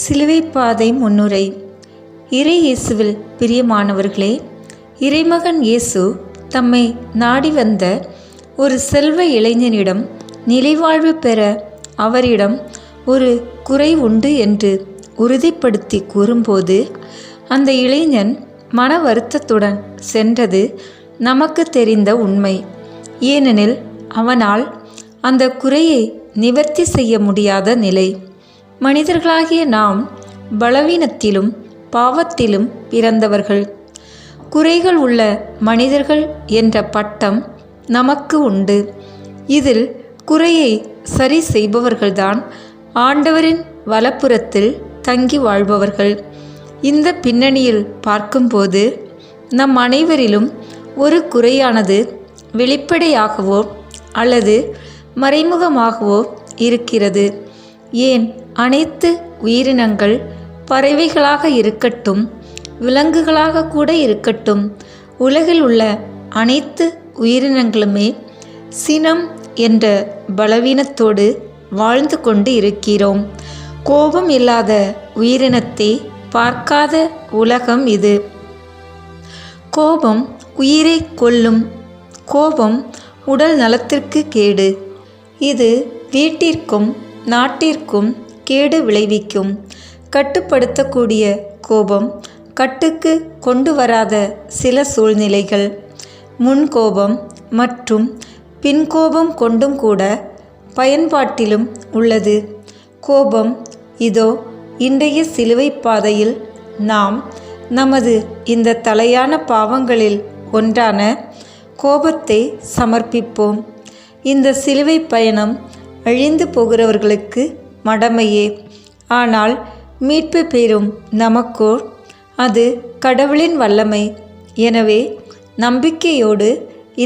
சிலுவை பாதை முன்னுரை. இறை இயேசுவில் பிரியமானவர்களே, இறைமகன் இயேசு தம்மை நாடி வந்த ஒரு செல்வ இளைஞனிடம் நிலைவாழ்வு பெற அவரிடம் ஒரு குறை உண்டு என்று உறுதிப்படுத்தி கூறும்போது அந்த இளைஞன் மன வருத்தத்துடன் சென்றது நமக்கு தெரிந்த உண்மை. ஏனெனில் அவனால் அந்த குறையை நிவர்த்தி செய்ய முடியாத நிலை. மனிதர்களாகிய நாம் பலவீனத்திலும் பாவத்திலும் பிறந்தவர்கள். குறைகள் உள்ள மனிதர்கள் என்ற பட்டம் நமக்கு உண்டு. இதில் குறையை சரி செய்பவர்கள்தான் ஆண்டவரின் வலப்புறத்தில் தங்கி வாழ்பவர்கள். இந்த பின்னணியில் பார்க்கும்போது நம் அனைவரிலும் ஒரு குறையானது வெளிப்படையாகவோ அல்லது மறைமுகமாகவோ இருக்கிறது. ஏன், அனைத்து உயிரினங்கள், பறவைகளாக இருக்கட்டும், விலங்குகளாக கூட இருக்கட்டும், உலகில் உள்ள அனைத்து உயிரினங்களுமே சினம் என்ற பலவீனத்தோடு வாழ்ந்து கொண்டு இருக்கிறோம். கோபம் இல்லாத உயிரினத்தை பார்க்காத உலகம் இது. கோபம் உயிரை கொல்லும். கோபம் உடல் நலத்திற்கு கேடு. இது வீட்டிற்கும் நாட்டிற்கும் கேடு விளைவிக்கும். கட்டுப்படுத்தக்கூடிய கோபம் கட்டுக்கு கொண்டு வராத சில சூழ்நிலைகள் முன்கோபம் மற்றும் பின்கோபம் கொண்டும் கூட பயன்பாட்டிலும் உள்ளது. கோபம் இதோ இன்றைய சிலுவை பாதையில் நாம் நமது இந்த தலையான பாவங்களில் ஒன்றான கோபத்தை சமர்ப்பிப்போம். இந்த சிலுவை பயணம் அழிந்து போகிறவர்களுக்கு மடமையே. ஆனால் மீட்பு பெறும் நமக்கோ அது கடவுளின் வல்லமை. எனவே நம்பிக்கையோடு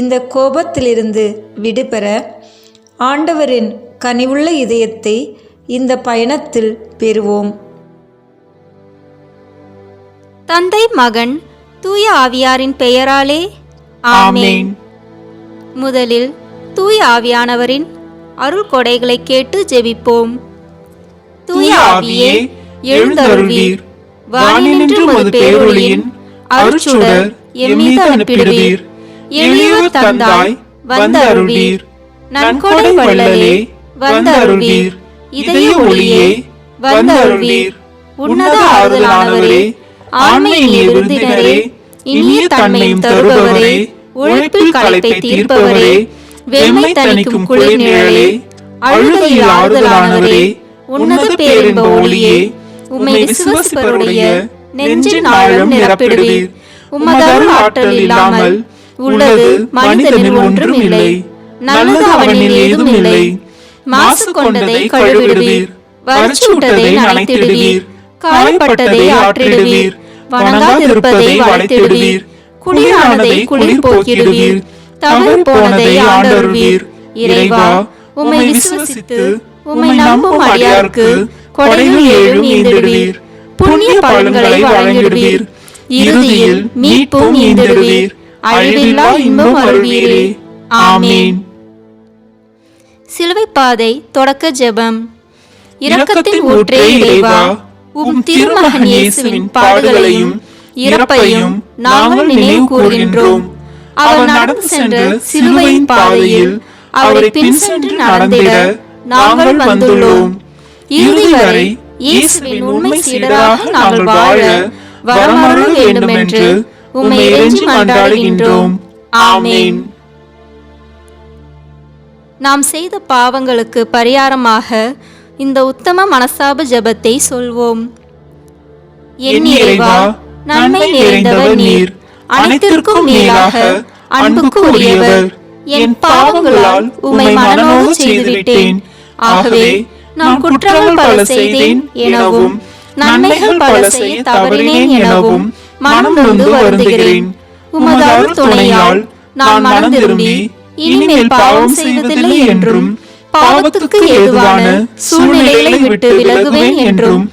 இந்த கோபத்திலிருந்து விடுபெற ஆண்டவரின் கனிவுள்ள இதயத்தை இந்த பயணத்தில் பெறுவோம். தந்தை, மகன், தூய ஆவியாரின் பெயராலே ஆமென். முதலில் தூய ஆவியானவரின் அருள் கொடைகளை கேட்டு ஜெபிப்போம். தூய ஆவியே, எழுந்தருள்வீர். வானினின்று உமது பேரொளியின் அருட்சுடர் எம்மீது அனுப்பிடுவீர். எளியோர் தந்தாய் வந்தருள்வீர். நன்கொடை வள்ளலே வந்தருள்வீர். இதய ஒளியே வந்தருள்வீர். உன்னத ஆறுதலானவரே, ஆன்மையின் விருந்தினரே, இனிய தன்மையும் தருபவரே, உழைப்பில் களைப்பை தீர்ப்பவரே, வெம்மை தணிக்கும் குளிர் நிழலே, அழுகையில் ஆறுதலானவரே, உன்னத பேரின்ப ஒளியே, உம்மை விசுவாசிப்பவருடைய நெஞ்சின் ஆழம் நிரப்பிடுவீர். உமது அருள் ஆற்றல் இல்லாமல் உள்ளது மனிதனில் ஒன்றும் இல்லை. நல்லது அவனில் ஏதும் இல்லை. மாசு கொண்டதை கழுவிடுவீர். வறட்சியுட்டதை நனைத்திடுவீர். காயப்பட்டதை ஆற்றிடுவீர். வணங்காதிருப்பதை வளைத்திடுவீர். குளிரானதை குளிர் போக்கிடுவீர். தவறு போனதை ஆண்டருள்வீர். இறைவா, உம்மை விசுவசித்து உம்மை நம்பும் அடியாருக்கு கொடைகள் ஏழும் ஈந்திடுவீர். புண்ணிய பலன்களை வழங்கிடுவீர். இறுதியில் மீட்பும் ஈந்திடுவீர். அழிவில்லா இன்பம் அருள்வீரே. ஆமென். சிலுவை பாதை தொடக்க ஜெபம். இரக்கத்தின் ஊற்றே இறைவா, உம் திருமகன் இயேசுவின் பாடுகளையும் இறப்பையும் நாங்கள் நினைவு கூர்கின்றோம். அவர் நடந்து சென்ற சிலுவையின் பாதையில் அவரை பின் சென்று நடந்திட நாங்கள் வந்துள்ளோம். இறுதி வரை இயேசுவின் உண்மை சீடராக நாங்கள் வாழ வரமருள வேண்டும் என்று உம்மை இறைஞ்சி மன்றாடுகின்றோம். ஆமென். நாம் செய்த பாவங்களுக்கு பரிகாரமாக இந்த உத்தம மனசாப ஜெபத்தை சொல்வோம். என் இறைவா, நன்மை நிறைந்தவர் நீர், அனைத்திற்கும் மேலாக அன்புக்கு உரியவர். என் பாவங்களால் உம்மை மனநோவு செய்துவிட்டேன். ஆகவே நான் குற்றங்கள் பல செய்தேன் எனவும் நன்மைகள் பல செய்ய தவறினேன் எனவும் மனம் நொந்து வருந்துகிறேன். உமது அருள் துணையால் நான் மனம் திரும்பி இனிமேல் பாவம் செய்வதில்லை என்றும் பாவத்துக்கு ஏதுவான சூழ்நிலைகளை விட்டு விலகுவேன் என்றும்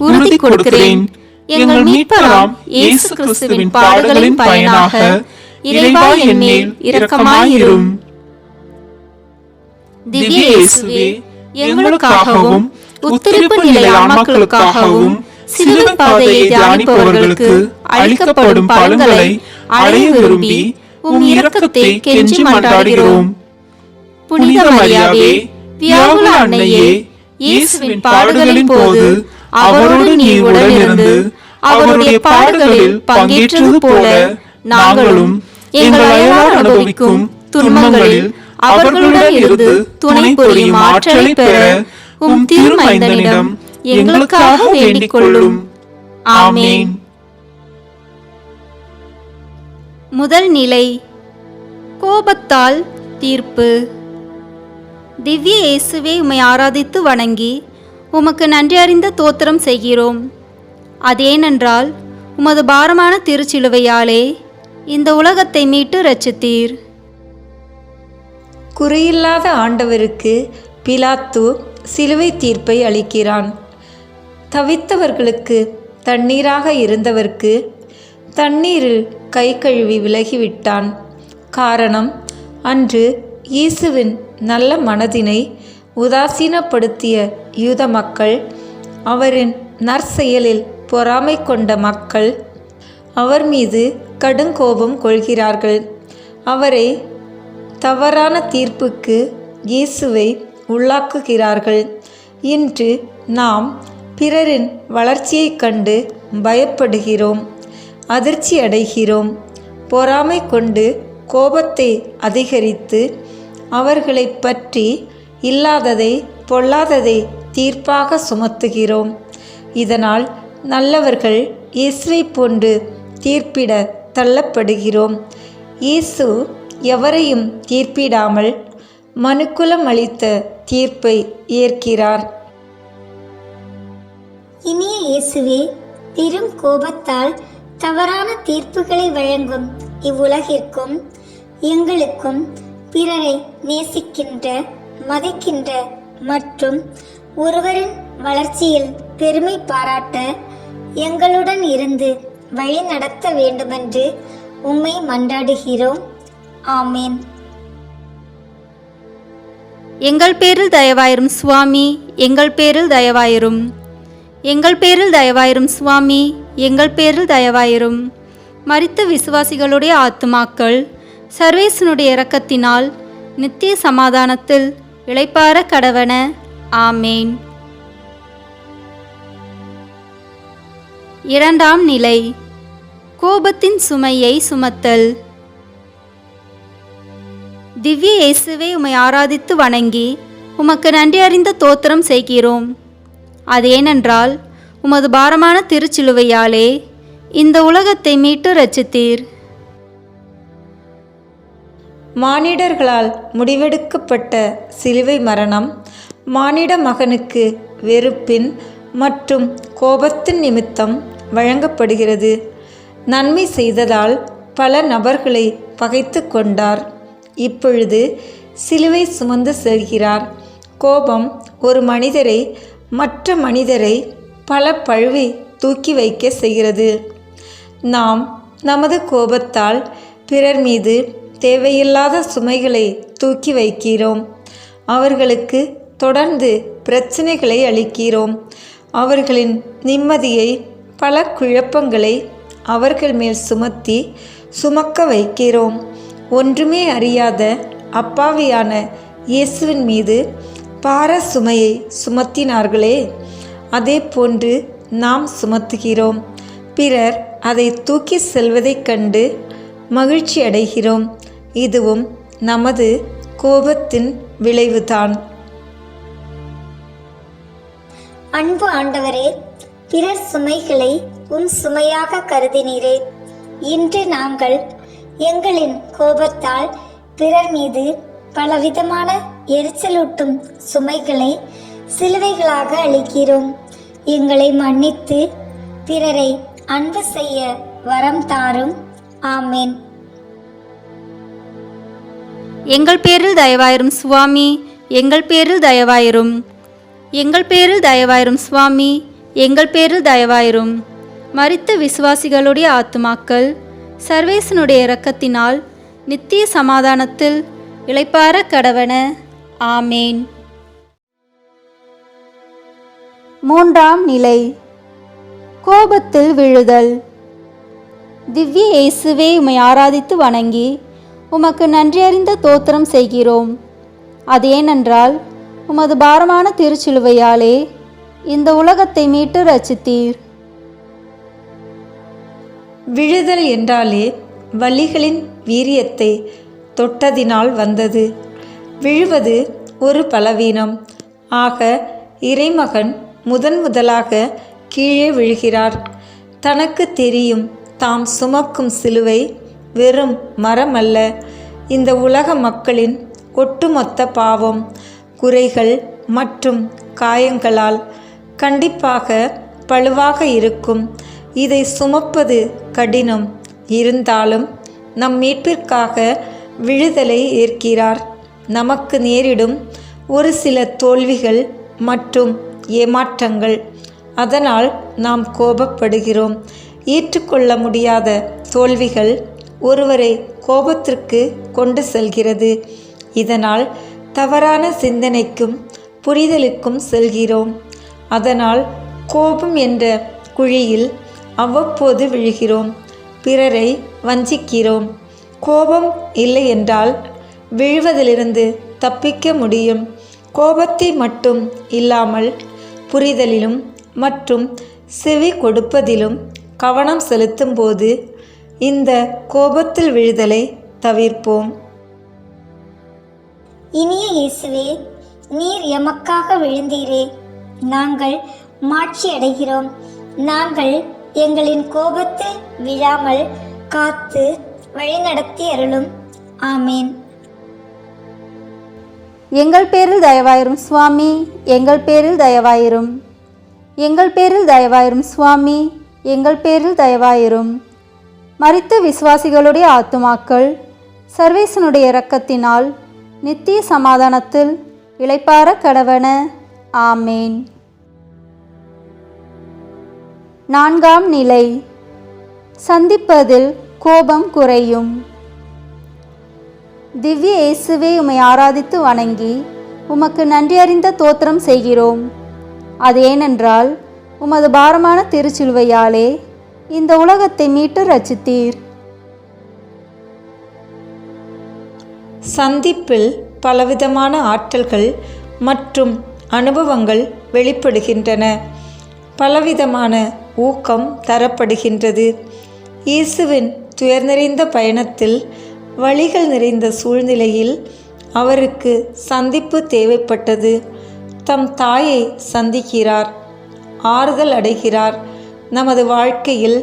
உறுதி கொடுக்கிறேன். எங்கள் மீட்பராம் இயேசு கிறிஸ்துவின் பாடுகளின் பயனாக இறைவா என் மேல் இரக்கமாயிரும். திவ்ய இயேசுவே, எங்களுக்காகவும் உத்திரிப்பு நிலை ஆன்மாக்களுக்காகவும் சிலுவை பாதையை தியானிப்பவர்களுக்கு அளிக்கப்படும் பலன்களை அடைய விரும்பி உம் இரக்கத்தை கெஞ்சி மன்றாடுகிறோம். புனித மரியாவே, வியாகுல அன்னையே, இயேசுவின் பாடுகளின் போது அவரோடு நீர் உடனிருந்து அவருடைய பாடுகளில் பங்கேற்றது போல நாங்களும் எங்கள் அயலார் அனுபவிக்கும் துன்பங்களில் அவர்களுடன் இருந்து துணை புரியும் ஆற்றலை பெற உம் திருமைந்தனிடம் எங்களுக்காக வேண்டிக் கொள்ளும். ஆமென். முதல் நிலை, கோபத்தால் தீர்ப்பு. திவ்ய இயேசுவே, உம்மை ஆராதித்து வணங்கி உமக்கு நன்றி அறிந்த தோத்திரம் செய்கிறோம். அதேனென்றால் உமது பாரமான திருச்சிலுவையாலே இந்த உலகத்தை மீட்டு இரட்சித்தீர். குறையில்லாத ஆண்டவருக்கு பிலாத்து சிலுவை தீர்ப்பை அளிக்கிறான். தவித்தவர்களுக்கு தண்ணீராக இருந்தவர்க்கு தண்ணீரில் கை கழுவி விலகிவிட்டான். காரணம், அன்று இயேசுவின் நல்ல மனதினை உதாசீனப்படுத்திய யூத மக்கள், அவரின் நற்செயலில் பொறாமை கொண்ட மக்கள் அவர் மீது கடுங்கோபம் கொள்கிறார்கள். அவரை தவறான தீர்ப்புக்கு இயேசுவை உள்ளாக்குகிறார்கள். இன்று நாம் பிறரின் வளர்ச்சியைக் கண்டு பயப்படுகிறோம், அதிர்ச்சி அடைகிறோம். பொறாமை கொண்டு கோபத்தை அதிகரித்து அவர்களை பற்றி இல்லாததை பொல்லாததை தீர்ப்பாக சுமத்துகிறோம். இதனால் நல்லவர்கள் இயேசுவை போன்று தீர்ப்பிட தள்ளப்படுகிறோம். இயேசு எவரையும் தீர்ப்பிடாமல் மனுக்குலம் அளித்த தீர்ப்பை ஏற்கிறார். இனிய இயேசுவே, பெரும் கோபத்தால் தவறான தீர்ப்புகளை வழங்கும் இவ்வுலகிற்கும் எங்களுக்கும் பிறரை நேசிக்கின்ற, மதிக்கின்ற மற்றும் ஒருவரின் வளர்ச்சியில் பெருமை பாராட்ட எங்களுடன் இருந்து வழி நடத்த வேண்டுமென்று உம்மை மன்றாடுகிறோம். ஆமேன். எங்கள் பேரில் தயவாயிரும் சுவாமி, எங்கள் பேரில் தயவாயிரும். எங்கள் பேரில் தயவாயிரும் சுவாமி, எங்கள் பேரில் தயவாயிரும். மரித்த விசுவாசிகளுடைய ஆத்துமாக்கள் சர்வேசனுடைய இரக்கத்தினால் நித்திய சமாதானத்தில் இளைப்பாற கடவன. ஆமேன். இரண்டாம் நிலை, கோபத்தின் சுமையை சுமத்தல். திவ்ய இயேசுவே, உம்மை ஆராதித்து வணங்கி உமக்கு நன்றி அறிந்த தோத்திரம் செய்கிறோம். அதேனென்றால் உமது பாரமான திருச்சிலுவையாலே இந்த உலகத்தை மீட்டு இரட்சித்தீர். மானிடர்களால் முடிவெடுக்கப்பட்ட சிலுவை மரணம் மானிட மகனுக்கு வெறுப்பின் மற்றும் கோபத்தின் நிமித்தம் வழங்கப்படுகிறது. நன்மை செய்ததால் பல நபர்களை பகைத்து கொண்டார். இப்பொழுது சிலுவை சுமந்து செல்கிறார். கோபம் ஒரு மனிதரை மற்ற மனிதரை பல பழுவை தூக்கி வைக்க செய்கிறது. நாம் நமது கோபத்தால் பிறர் மீது தேவையில்லாத சுமைகளை தூக்கி வைக்கிறோம். அவர்களுக்கு தொடர்ந்து பிரச்சனைகளை அளிக்கிறோம். அவர்களின் நிம்மதியை, பல குழப்பங்களை அவர்கள் மேல் சுமக்க வைக்கிறோம். ஒன்றுமே அறியாத அப்பாவியான இயேசுவின் மீது பார சுமையை சுமத்தினார்களே, அதே போன்று நாம் சுமத்துகிறோம். பிறர் அதை தூக்கி செல்வதைக் கண்டு மகிழ்ச்சி அடைகிறோம். இதுவும் நமது கோபத்தின் விளைவுதான். அன்பு ஆண்டவரே, பிறர் சுமைகளை உம் சுமையாக கருதினீரே. இன்று நாங்கள் எங்களின் கோபத்தால் பிறர் மீது பலவிதமான எரிச்சலூட்டும் சுமைகளை சிலுவைகளாக அளிக்கிறோம். எங்களை மன்னித்து பிறரை அன்பு செய்ய வரம் தாரும். ஆமேன். எங்கள் பேரில் தயவாயிரும் சுவாமி, எங்கள் பேரில் தயவாயிரும். எங்கள் பேரில் தயவாயிரும் சுவாமி, எங்கள் பேரில் தயவாயிரும். மரித்த விசுவாசிகளுடைய ஆத்துமாக்கள் சர்வேசனுடைய இரக்கத்தினால் நித்திய சமாதானத்தில் இளைப்பாற கடவன. ஆமேன். மூன்றாம் நிலை, கோபத்தில் விழுதல். திவ்ய இயேசுவே, உம்மை ஆராதித்து வணங்கி உமக்கு நன்றியறிந்த தோத்திரம் செய்கிறோம். அது ஏனென்றால் உமது பாரமான திருச்சிலுவையாலே இந்த உலகத்தை மீட்டு ரட்சித்தீர். விழுதல் என்றாலே வலிகளின் வீரியத்தை தொட்டதினால் வந்தது. விழுவது ஒரு பலவீனம். ஆக இறைமகன் முதலாக கீழே விழுகிறார். தனக்கு தெரியும், தாம் சுமக்கும் சிலுவை வெறும் மரம் அல்ல, இந்த உலக மக்களின் ஒட்டுமொத்த பாவம், குறைகள் மற்றும் காயங்களால் கண்டிப்பாக பழுவாக இருக்கும். இதை சுமப்பது கடினம். இருந்தாலும் நம் மீட்பிற்காக விழுதலை ஏற்கிறார். நமக்கு நேரிடும் ஒரு சில தோல்விகள் மற்றும் ஏமாற்றங்கள், அதனால் நாம் கோபப்படுகிறோம். ஏற்றுக்கொள்ள முடியாத தோல்விகள் ஒருவரை கோபத்திற்கு கொண்டு செல்கிறது. இதனால் தவறான சிந்தனைக்கும் புரிதலுக்கும் செல்கிறோம். அதனால் கோபம் என்ற குழியில் அவ்வப்போது விழுகிறோம். பிறரை வஞ்சிக்கிறோம். கோபம் இல்லை என்றால் விழுவதிலிருந்து தப்பிக்க முடியும். கோபத்தை மட்டும் இல்லாமல் புரிதலிலும் மற்றும் செவி கொடுப்பதிலும் கவனம் செலுத்தும் போது இந்த கோபத்தில் விழுதலை தவிர்ப்போம். இனிய இயேசுவே, நீர் எமக்காக விழுந்தீரே, நாங்கள் மாட்சி அடைகிறோம். நாங்கள் எங்களின் கோபத்தில் விழாமல் காத்து வழிநடத்தி அருளும். ஆமேன். எங்கள் பேரில் தயவாயிரும் சுவாமி, எங்கள் பேரில் தயவாயிரும். எங்கள் பேரில் தயவாயிரும் சுவாமி, எங்கள் பேரில் தயவாயிரும். மரித்த விசுவாசிகளுடைய ஆத்துமாக்கள் சர்வேசனுடைய இரக்கத்தினால் நித்திய சமாதானத்தில் இளைப்பாற கடவன. ஆமேன். 4ஆம் நிலை, சந்திப்பதில் கோபம் குறையும். திவ்ய இயேசுவே, உம்மை ஆராதித்து வணங்கி உமக்கு நன்றியறிந்த தோத்திரம் செய்கிறோம். அது ஏனென்றால் உமது பாரமான திருச்சிலுவையாலே இந்த உலகத்தை மீட்டு ரட்சித்தீர். சந்திப்பில் பலவிதமான ஆற்றல்கள் மற்றும் அனுபவங்கள் வெளிப்படுகின்றன. பலவிதமான ஊக்கம் தரப்படுகின்றது. இயேசுவின் துயர் நிறைந்த பயணத்தில் வழிகள் நிறைந்த சூழ்நிலையில் அவருக்கு சந்திப்பு தேவைப்பட்டது. தம் தாயை சந்திக்கிறார், ஆறுதல் அடைகிறார். நமது வாழ்க்கையில்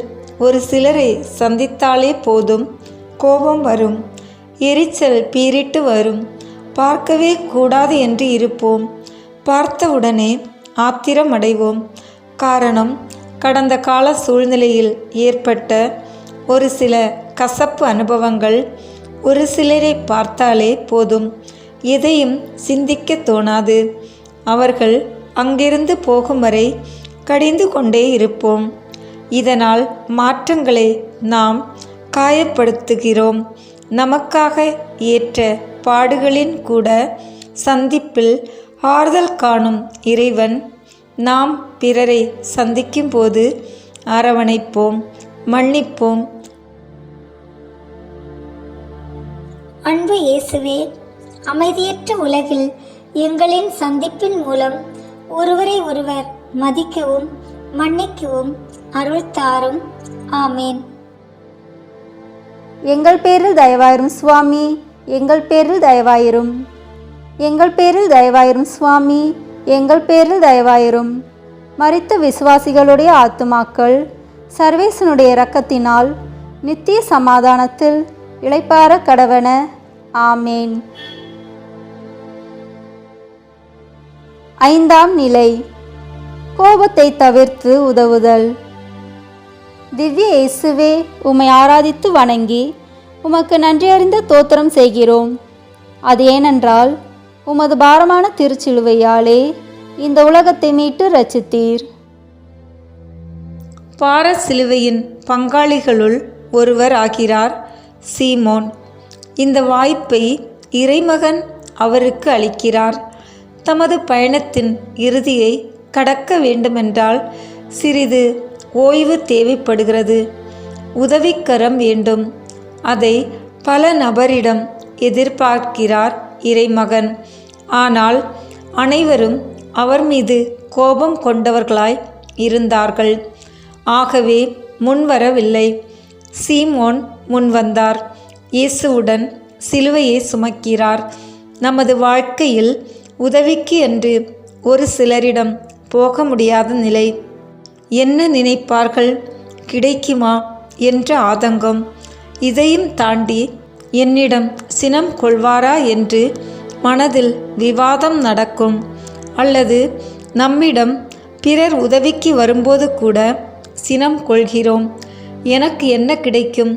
ஒரு சிலரை சந்தித்தாலே போதும், கோபம் வரும், எரிச்சல் பீறிட்டு வரும், பார்க்கவே கூடாது என்று இருப்போம். பார்த்தவுடனே ஆத்திரம் அடைவோம். காரணம், கடந்த கால சூழ்நிலையில் ஏற்பட்ட ஒரு சில கசப்பு அனுபவங்கள். ஒரு சிலரை பார்த்தாலே போதும், எதையும் சிந்திக்க தோணாது. அவர்கள் அங்கிருந்து போகும் வரை கடிந்து கொண்டே இருப்போம். இதனால் மாற்றங்களை நாம் காயப்படுத்துகிறோம். நமக்காக ஏற்ற பாடுகளின் கூட சந்திப்பில் ஆறுதல் காணும் இறைவன் நாம் பிறரை சந்திக்கும் போது அரவணைப்போம், மன்னிப்போம். அன்பு இயேசுவே, அமைதியற்ற உலகில் எங்களின் சந்திப்பின் மூலம் ஒருவரை ஒருவர் மதிக்கவும் மன்னிக்கவும் அருள் தாரும். ஆமேன். எங்கள் பேரில் தயவாயிரும் சுவாமி, எங்கள் பேரில் தயவாயிரும். எங்கள் பேரில் தயவாயிரும் சுவாமி, எங்கள் பேரில் தயவாயிரும். மரித்த விசுவாசிகளுடைய ஆத்துமாக்கள் சர்வேசனுடைய இரக்கத்தினால் நித்திய சமாதானத்தில் இளைப்பாற கடவன. ஆமேன். 5ஆம் நிலை, கோபத்தை தவிர்த்து உதவுதல். திவ்ய இயேசுவே, உம்மை ஆராதித்து வணங்கி உமக்கு நன்றியறிந்த தோத்திரம் செய்கிறோம். அது ஏனென்றால் உமது பாரமான திருச்சிலுவையாலே இந்த உலகத்தை மீட்டு ரட்சித்தீர். பார சிலுவையின் பங்காளிகளுள் ஒருவர் ஆகிறார் சீமோன். இந்த வாய்ப்பை இறைமகன் அவருக்கு அளிக்கிறார். தமது பயணத்தின் இறுதியை கடக்க வேண்டுமென்றால் சிறிது ஓய்வு தேவைப்படுகிறது. உதவிக்கரம் வேண்டும். அதை பல நபரிடம் எதிர்பார்க்கிறார் இறைமகன். ஆனால் அனைவரும் அவர் மீது கோபம் கொண்டவர்களாய் இருந்தார்கள். ஆகவே முன்வரவில்லை. சீமோன் முன்வந்தார். இயேசுவுடன் சிலுவையை சுமக்கிறார். நமது வாழ்க்கையில் உதவிக்கு என்று ஒரு சிலரிடம் போக முடியாத நிலை. என்ன நினைப்பார்கள், கிடைக்குமா என்ற ஆதங்கம். இதையும் தாண்டி என்னிடம் சினம் கொள்வாரா என்று மனதில் விவாதம் நடக்கும். அல்லது நம்மிடம் பிறர் உதவிக்கு வரும்போது கூட சினம் கொள்கிறோம். எனக்கு என்ன கிடைக்கும்,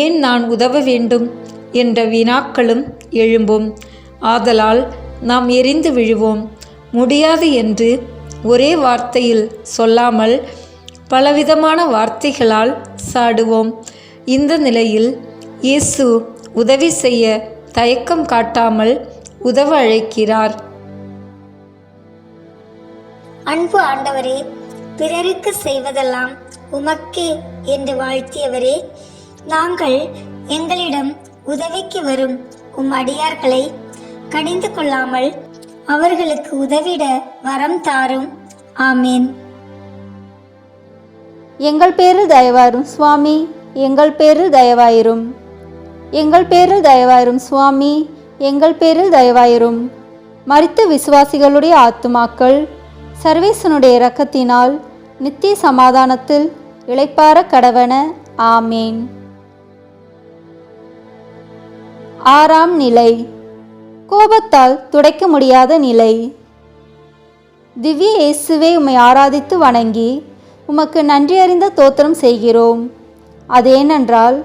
ஏன் நான் உதவ வேண்டும் என்ற வினாக்களும் எழும்பும். ஆதலால் நாம் எரிந்து விழுவோம். முடியாது என்று ஒரே வார்த்தையில் சொல்லாமல் பலவிதமான வார்த்தைகளால் சாடுவோம். இந்த நிலையில் இயேசு உதவி செய்ய தயக்கம் காட்டாமல் உதவ அழைக்கிறார். அன்பு ஆண்டவரே, பிறருக்கு செய்வதெல்லாம் உமக்கே என்று வாழ்த்தியவரே, நாங்கள் எங்களிடம் உதவிக்கு வரும் உம் அடியார்களை கடிந்து கொள்ளாமல் அவர்களுக்கு உதவிட வரம் தாரும். ஆமேன். எங்கள் பேரில் தயவாயிரும் சுவாமி, எங்கள் பேரில் தயவாயிரும். எங்கள் பேரில் தயவாயிரும் சுவாமி, எங்கள் பேரில் தயவாயிரும். மரித்த விசுவாசிகளுடைய ஆத்துமாக்கள் சர்வேசனுடைய இரக்கத்தினால் நித்திய சமாதானத்தில் இளைப்பாற கடவன. ஆமேன். ஆறாம் நிலை, கோபத்தால் துடைக்க முடியாத நிலை. திவ்ய இயேசுவே, உம்மை ஆராதித்து வணங்கி உமக்கு நன்றி அறிந்த தோத்திரம் செய்கிறோம். அதேனென்றால்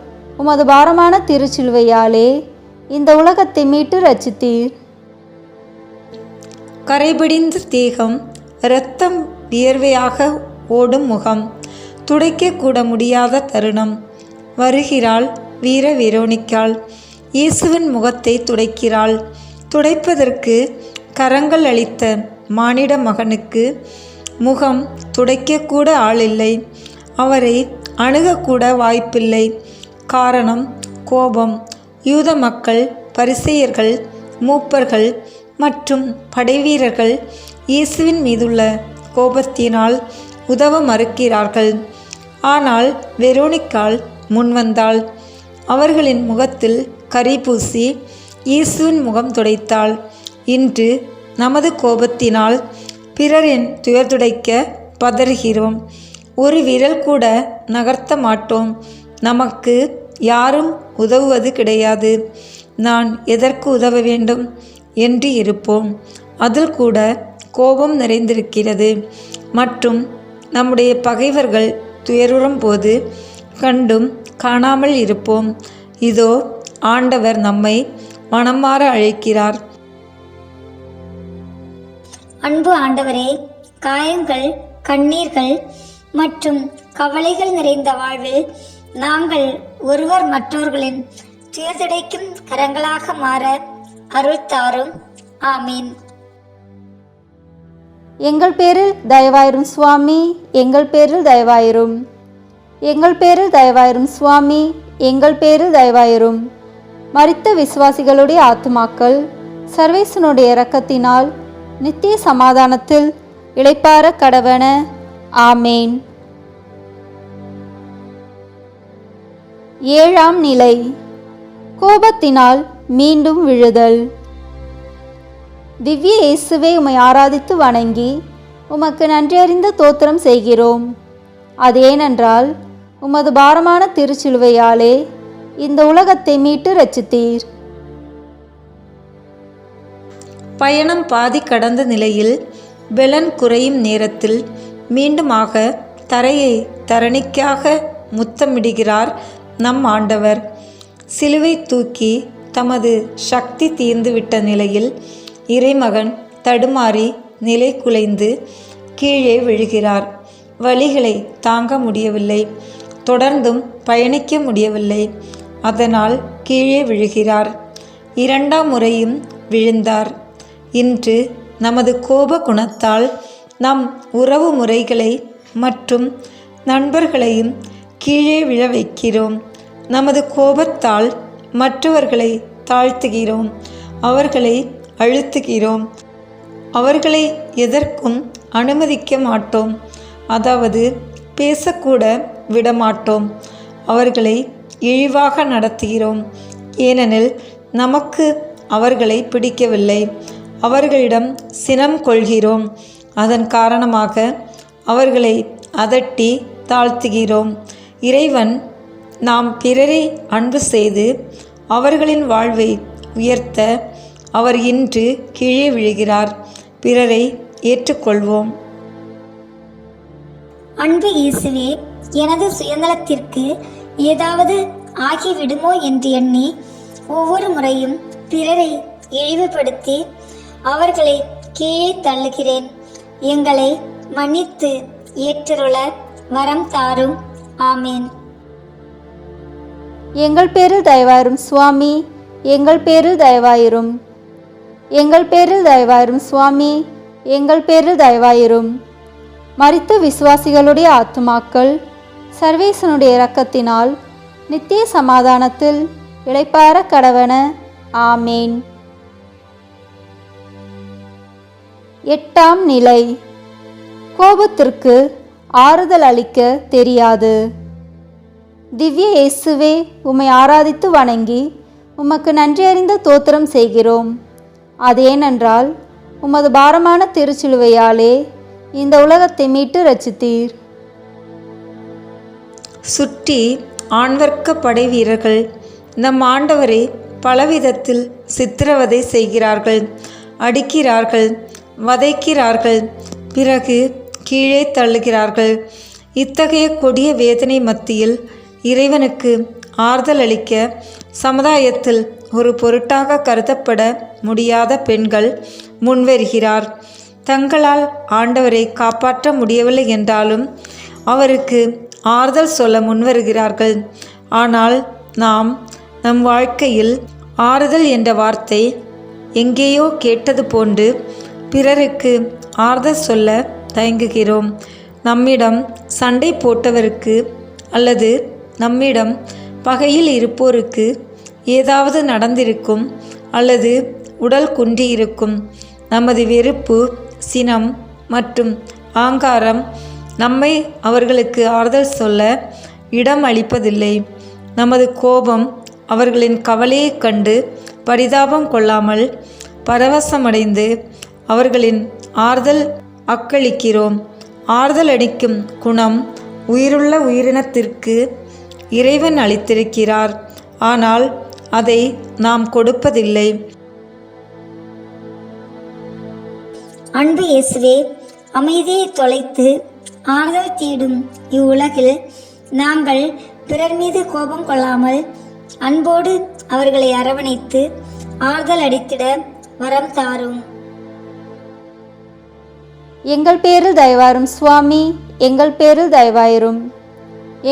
உமது பாரமான திருச்சிலுவையாலே இந்த உலகத்தை மீட்டு ரட்சித்தீர். கரைபிடிந்த தேகம், இரத்தம் வியர்வையாக ஓடும் முகம், துடைக்கக்கூட முடியாத தருணம். வருகிறாள் வீர வெரோனிக்காள். இயேசுவின் முகத்தை துடைக்கிறாள். துடைப்பதற்கு கரங்கள் அளித்த மானிட மகனுக்கு முகம் துடைக்கக்கூட ஆளில்லை. அவரை அணுகக்கூட வாய்ப்பில்லை. காரணம் கோபம். யூத மக்கள், பரிசேயர்கள், மூப்பர்கள் மற்றும் படைவீரர்கள் இயேசுவின் மீதுள்ள கோபத்தினால் உதவ மறுக்கிறார்கள். ஆனால் வெரோனிக்காள் முன்வந்தாள். அவர்களின் முகத்தில் கரி பூசி இயேசுவின் முகம் துடைத்தாள். இன்று நமது கோபத்தினால் பிறரின் துயர் துடைக்க பதறுகிறோம். ஒரு விரல் கூட நகர்த்த மாட்டோம். நமக்கு யாரும் உதவுவது கிடையாது. நான் எதற்கு உதவ வேண்டும் என்று இருப்போம். அதில் கூட கோபம் நிறைந்திருக்கிறது. மற்றும் நம்முடைய பகைவர்கள் துயருறும் போது கண்டும் காணாமல் இருப்போம். இதோ ஆண்டவர் நம்மை மனமாற அழைக்கிறார். அன்பு ஆண்டவரே, காயங்கள், கண்ணீர்கள் மற்றும் கவலைகள் நிறைந்த வாழ்வில் நாங்கள் ஒருவர் மற்றவர்களின் துயர்துடைக்கும் கரங்களாக மாற அருள் தாரும். ஆமீன். எங்கள் பேரில் தயவாயிரும் சுவாமி, எங்கள் பேரில் தயவாயிரும். எங்கள் பேரில் தயவாயிரும் சுவாமி, எங்கள் பேரில் தயவாயிரும். மரித்த விசுவாசிகளுடைய ஆத்துமாக்கள் சர்வேசனுடைய இரக்கத்தினால் நித்திய சமாதானத்தில் இளைப்பாற கடவன. ஆமேன். ஏழாம் நிலை, கோபத்தினால் மீண்டும் விழுதல். திவ்ய இயேசுவே, உம்மை ஆராதித்து வணங்கி உமக்கு நன்றியறிந்த தோத்திரம் செய்கிறோம். அதேனென்றால் உமது பாரமான திருச்சிலுவையாலே இந்த உலகத்தை மீட்டு ரட்சித்தீர். பயணம் பாதி கடந்த நிலையில் பெலன் குறையும் நேரத்தில் மீண்டுமாக தரையை தரணிக்காக முத்தமிடுகிறார் நம் ஆண்டவர். சிலுவை தூக்கி தமது சக்தி தீர்ந்துவிட்ட நிலையில் இறைமகன் தடுமாறி நிலை குலைந்து கீழே விழுகிறார். வலிகளை தாங்க முடியவில்லை. தொடர்ந்தும் பயணிக்க முடியவில்லை. அதனால் கீழே விழுகிறார். இரண்டாம் முறையும் விழுந்தார். இன்று நமது கோப குணத்தால் நம் உறவு முறைகளை மற்றும் நண்பர்களையும் கீழே விழ வைக்கிறோம். நமது கோபத்தால் மற்றவர்களை தாழ்த்துகிறோம், அவர்களை அழுத்துகிறோம், அவர்களை எதற்கும் அனுமதிக்க மாட்டோம், அதாவது பேசக்கூட விடமாட்டோம். அவர்களை இழிவாக நடத்துகிறோம், ஏனெனில் நமக்கு அவர்களை பிடிக்கவில்லை. அவர்களிடம் சினம் கொள்கிறோம், அதன் காரணமாக அவர்களை அதட்டி தாழ்த்துகிறோம். இறைவன் நாம் பிறரை அன்பு செய்து அவர்களின் வாழ்வை உயர்த்த அவர் இன்று கீழே விழுகிறார். பிறரை ஏற்றுக்கொள்வோம். அன்பு இயேசுவே, எனது சுயநலத்திற்கு ஏதாவது ஆகிவிடுமோ என்று எண்ணி ஒவ்வொரு முறையும் பிறரை இழிவுபடுத்தி அவர்களை கீழே தள்ளுகிறேன். எங்களை மன்னித்து ஏற்றுருள வரம் தாரும். ஆமேன். எங்கள் பேரில் தயவாயிரும் சுவாமி, எங்கள் பேரில் தயவாயிரும். எங்கள் பேரில் தயவாயிரும் சுவாமி, எங்கள் பேரில் தயவாயிரும். மரித்த விசுவாசிகளுடைய ஆத்துமாக்கள் சர்வேசனுடைய இரக்கத்தினால் நித்திய சமாதானத்தில் இளைப்பாற கடவன. ஆமேன். 8ஆம் நிலை. கோபத்திற்கு ஆறுதல் அளிக்க தெரியாது. திவ்ய இயேசுவே, உம்மை ஆராதித்து வணங்கி உமக்கு நன்றி அறிந்த தோத்திரம் செய்கிறோம். அது ஏனென்றால் உமது பாரமான திருச்சிலுவையாலே இந்த உலகத்தை மீட்டு ரட்சித்தீர். சுற்றி ஆண்வர்க்க படை வீரர்கள் நம் ஆண்டவரை பலவிதத்தில் சித்திரவதை செய்கிறார்கள், அடிக்கிறார்கள், வதைக்கிறார்கள், பிறகு கீழே தள்ளுகிறார்கள். இத்தகைய கொடிய வேதனை மத்தியில் இறைவனுக்கு ஆறுதல் அளிக்க சமுதாயத்தில் ஒரு பொருட்டாக கருதப்பட முடியாத பெண்கள் முன்வருகிறார். தங்களால் ஆண்டவரை காப்பாற்ற முடியவில்லை என்றாலும் அவருக்கு ஆறுதல் சொல்ல முன்வருகிறார்கள். ஆனால் நாம் நம் வாழ்க்கையில் ஆறுதல் என்ற வார்த்தை எங்கேயோ கேட்டது போன்று பிறருக்கு ஆறுதல் சொல்ல தயங்குகிறோம். நம்மிடம் சண்டை போட்டவருக்கு அல்லது நம்மிடம் பகையில் இருப்போருக்கு ஏதாவது நடந்திருக்கும் அல்லது உடல் குன்றியிருக்கும். நமது வெறுப்பு, சினம் மற்றும் ஆங்காரம் நம்மை அவர்களுக்கு ஆறுதல் சொல்ல இடம் அளிப்பதில்லை. நமது கோபம் அவர்களின் கவலையைக் கண்டு பரிதாபம் கொள்ளாமல் பரவசமடைந்து அவர்களின் ஆறுதல் அக்களிக்கிறோம். ஆறுதல் அளிக்கும் குணம் உயிருள்ள உயிரினத்திற்கு இறைவன் அளித்திருக்கிறார். ஆனால் அதை நாம் கொடுப்பதில்லை. அன்பு இயேசுவே, அமைதியை தொலைத்து ஆறுதல் தேடும் இவ்வுலகில் நாங்கள் பிறர் மீது கோபம் கொள்ளாமல் அன்போடு அவர்களை அரவணைத்து ஆறுதல் அளித்திட வரம் தாரும். எங்கள் பேரில் தயவாயிரும் சுவாமி, எங்கள் பேரில் தயவாயிரும்.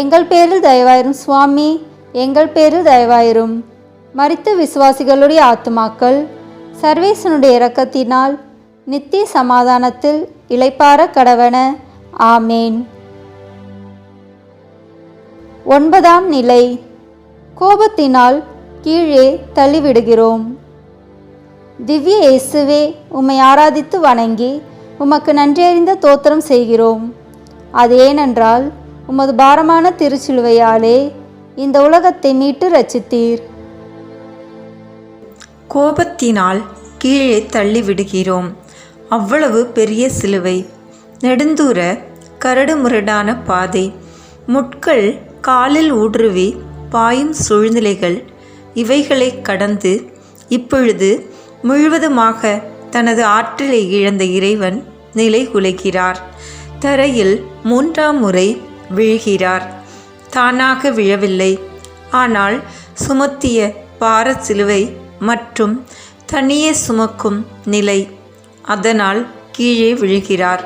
எங்கள் பேரில் தயவாயிரும் சுவாமி, எங்கள் பேரில் தயவாயிரும். மரித்த விசுவாசிகளுடைய ஆத்துமாக்கள் சர்வேசனுடைய இரக்கத்தினால் நித்திய சமாதானத்தில் இளைப்பாற கடவன. ஆமேன். 9ஆம் நிலை. கோபத்தினால் கீழே தள்ளிவிடுகிறோம். திவ்ய இயேசுவே, உம்மை ஆராதித்து வணங்கி உமக்கு நன்றியறிந்த தோத்திரம் செய்கிறோம். அது ஏனென்றால் உமது பாரமான திருச்சிலுவையாலே இந்த உலகத்தை மீட்டு ரட்சித்தீர். கோபத்தினால் கீழே தள்ளிவிடுகிறோம். அவ்வளவு பெரிய சிலுவை, நெடுந்தூர கரடுமுரடான பாதை, முட்கள் காலில் ஊடுருவி பாயும் சூழ்நிலைகள், இவைகளை கடந்து இப்பொழுது முழுவதுமாக தனது ஆற்றலை இழந்த இறைவன் நிலை குலைகிறார். தரையில் 3ஆம் முறை விழுகிறார். தானாக விழவில்லை, ஆனால் சுமத்திய பார சிலுவை மற்றும் தனியே சுமக்கும் நிலை, அதனால் கீழே விழுகிறார்.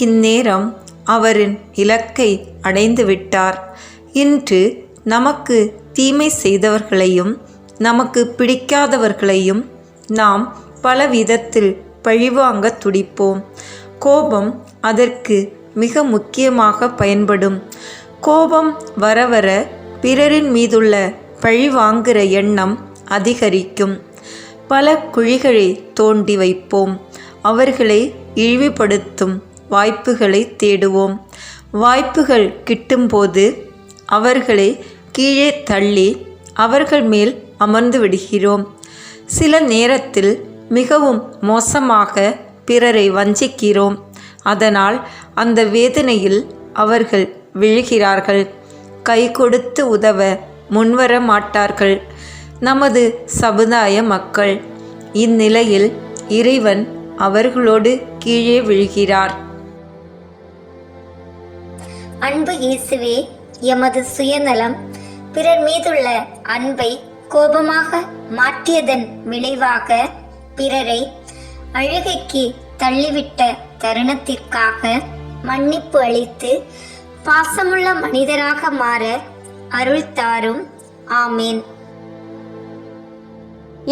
இந்நேரம் அவரின் இலக்கை அடைந்து விட்டார். இன்று நமக்கு தீமை செய்தவர்களையும் நமக்கு பிடிக்காதவர்களையும் நாம் பல விதத்தில் பழிவாங்க துடிப்போம். கோபம் அதற்கு மிக முக்கியமாக பயன்படும். கோபம் வர வர பிறரின் மீதுள்ள பழி வாங்குகிற எண்ணம் அதிகரிக்கும். பல குழிகளை தோண்டி வைப்போம். அவர்களை இழிவுபடுத்தும் வாய்ப்புகளை தேடுவோம். வாய்ப்புகள் கிட்டும்போது அவர்களை கீழே தள்ளி அவர்கள் மேல் அமர்ந்து விடுகிறோம். சில நேரத்தில் மிகவும் மோசமாக பிறரை வஞ்சிக்கிறோம். அதனால் அந்த வேதனையில் அவர்கள் விழுகிறார்கள். கை கொடுத்து உதவ முன்வர மாட்டார்கள். நமது சமுதாய மக்கள் இந்நிலையில் இறைவன் அவர்களோடு கீழே விழுகிறார். அன்பு இயேசுவே, எமது சுயநலம் பிறர் மீதுள்ள அன்பை கோபமாக மாற்றியதன் விளைவாக பிறரை அழுகைக்கு தள்ளிவிட்ட தருணத்திற்காக மன்னிப்பு அளித்து பாசமுள்ள மனிதராக மாற அருள் தாரும். ஆமேன்.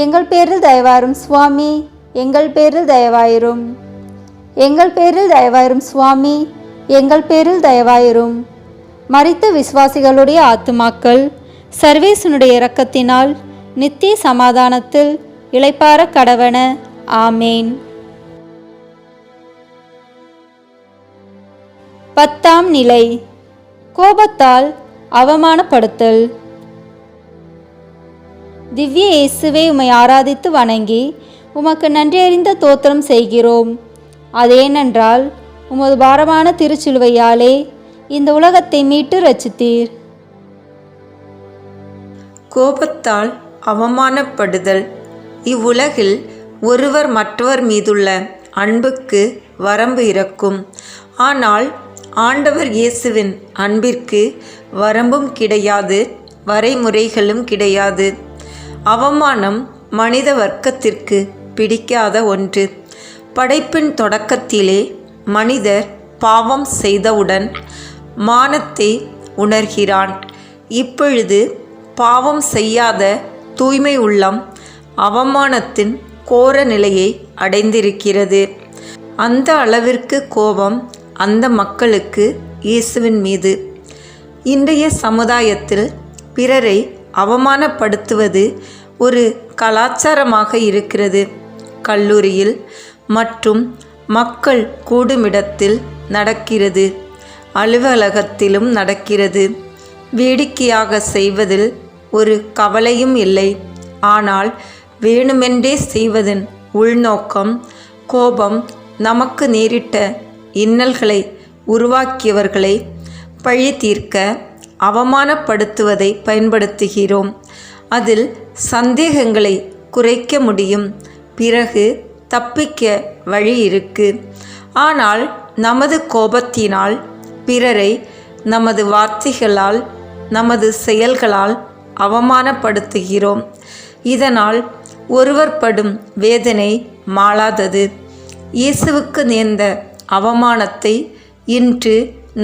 எங்கள் பேரில் தயவாயிரும் சுவாமி, எங்கள் பேரில் தயவாயிரும். எங்கள் பேரில் தயவாயிரும் சுவாமி, எங்கள் பேரில் தயவாயிரும். மரித்த விசுவாசிகளுடைய ஆத்துமாக்கள் சர்வேசனுடைய இரக்கத்தினால் நித்திய சமாதானத்தில் இளைப்பாற கடவன. ஆமேன். 10ஆம் நிலை, கோபத்தால் அவமானப்படுத்தல். திவ்ய இயேசுவே, உம்மை ஆராதித்து வணங்கி உமக்கு நன்றியறிந்த தோத்திரம் செய்கிறோம். அதேனென்றால் உமது பாரமான திருச்சிலுவையாலே இந்த உலகத்தை மீட்டு ரட்சித்தீர். கோபத்தால் அவமானப்படுதல். இவ்வுலகில் ஒருவர் மற்றவர் மீதுள்ள அன்புக்கு வரம்பு இருக்கும். ஆனால் ஆண்டவர் இயேசுவின் அன்பிற்கு வரம்பும் கிடையாது, வரைமுறைகளும் கிடையாது. அவமானம் மனித வர்க்கத்திற்கு பிடிக்காத ஒன்று. படைப்பின் தொடக்கத்திலே மனிதர் பாவம் செய்தவுடன் மானத்தை உணர்கிறான். இப்பொழுது பாவம் செய்யாத தூய்மை உள்ளம் அவமானத்தின் கோர நிலையை அடைந்திருக்கிறது. அந்த அளவிற்கு கோபம் அந்த மக்களுக்கு இயேசுவின் மீது. இன்றைய சமுதாயத்தில் பிறரை அவமானப்படுத்துவது ஒரு கலாச்சாரமாக இருக்கிறது. கல்லூரியில் மற்றும் மக்கள் கூடுமிடத்தில் நடக்கிறது. அலுவலகத்திலும் நடக்கிறது. வேடிக்கையாக செய்வதில் ஒரு கவலையும் இல்லை. ஆனால் வேணுமென்றே செய்வதன் உள்நோக்கம் கோபம் நமக்கு நேரிட்ட இன்னல்களை உருவாக்கியவர்களை பழி தீர்க்க அவமானப்படுத்துவதை பயன்படுத்துகிறோம். அதில் சந்தேகங்களை குறைக்க முடியும். பிறகு தப்பிக்க வழி இருக்கு. ஆனால் நமது கோபத்தினால் பிறரை நமது வார்த்தைகளால் நமது செயல்களால் அவமானப்படுத்துகிறோம். இதனால் ஒருவர் படும் வேதனை மாளாதது. இயேசுவுக்கு நேர்ந்த அவமானத்தை இன்று